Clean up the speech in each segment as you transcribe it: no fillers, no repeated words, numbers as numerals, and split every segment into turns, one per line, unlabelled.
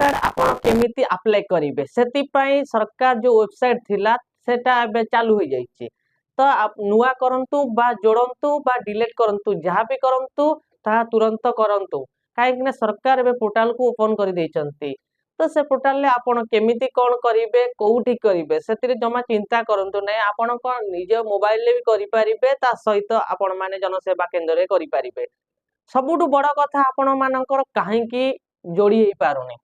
Card आपण केमिति apply करिवे सेति पई सरकार जो वेबसाइट थिला सेटा एबे चालू हो जाइछि तो आप नुआ करंतु बा जोड़ंतु बा डिलीट करंतु जहाँ भी करंतु ता तुरंत करंतु काहे सरकार एबे पोर्टल को ओपन कर देइचंती तो से पोर्टल ले आपण केमिति कोन करिवे कोउठी करिवे सेतिरे जमा चिंता करंतु नै आपण को निज मोबाइल ले भी करि परिबे ता सहित आपण माने जनसेवा केंद्र रे करि परिबे सबुठु बड़ कथा आपण मानकर काहे की जोड़ी हेई पारुनी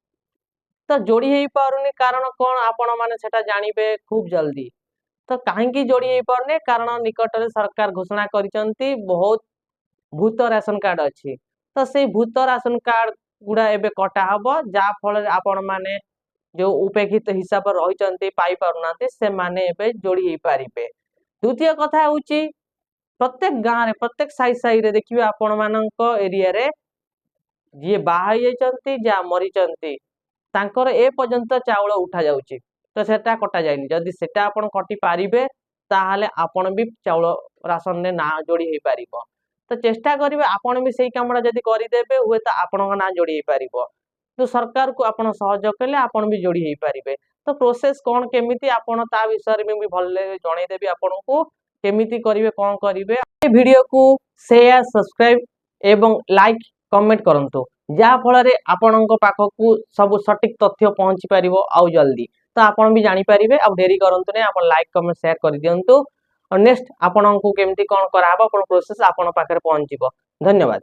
तो जोड़ी हेई पारुनी कारण कोन आपण माने सेटा जानिबे खूब जल्दी तो काहे जोड़ी हेई पारुनी कारण निकट रे सरकार घोषणा करिसंती बहुत भूत राशन कार्ड अछि तो से भूत राशन कार्ड गुडा एबे कटा हबो जा फल आपण माने जो उपेक्षित हिसाब रहिचंती पाई पारुनांती से माने एबे जोड़ी हेई पारिबे द्वितीय कथा होची प्रत्येक गाँव रे प्रत्येक साई साई रे देखिबे आपण मानक एरिया रे जे बाहाई जाइचंती जा मरिचंती तांकर ए पर्यंत चाउल उठा जाउची तो सेटा कटा जायनी जदि सेटा आपण कटि पारिबे ताहाले आपण भी चाउल राशन ने ना जोड़ी हेई पारिबो तो चेष्टा करिवे आपण भी सेही कामडा जदि करि देबे हुए तो आपण ना जोड़ी हेई पारिबो तो सरकार को आपण सहयोग कले आपण भी जोड़ी हेई पारिबे तो प्रोसेस कोन केमिति आपण ता विषय में भी भले जणै देबी आपण को केमिति करिवे कोन करिवे ए वीडियो को शेयर सब्सक्राइब एवं लाइक कमेंट करंतु जा फल रे आपणक पाखकू सब सटीक तथ्य पहुंची पारिबो आउ जल्दी तो आपण भी जानि पारिबे आ डेरी करंतु ने आपण लाइक कमेंट शेयर कर दियंतु और नेक्स्ट आपणक केमिति कोन कराबो आपण प्रोसेस आपण पाखरे पहुंचीबो धन्यवाद।